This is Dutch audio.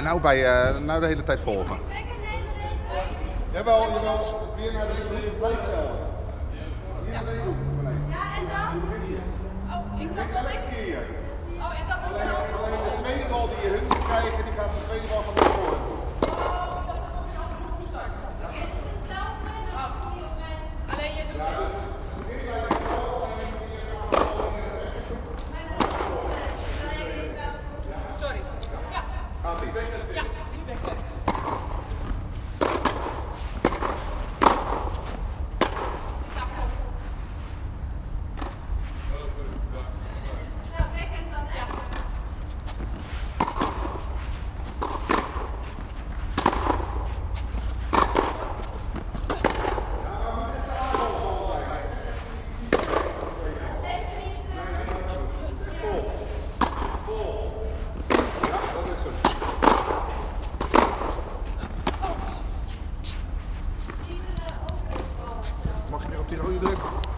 En nou nou de hele tijd volgen. Jawel, jawel. Weer naar deze hoek. Blijf zo. Hier naar deze hoek. Ja, en dan? Oh, ik dacht dat ik... Oh, ik dacht dat ik... Alleen de tweede bal die je hun moet krijgen, die gaat de tweede bal van naar voren. Alleen je doet het. Sorry. Ja. Gaat ie. Ja, nu ben ik weg. Nou, weg en dan ja. Mag je weer op die rode drukken?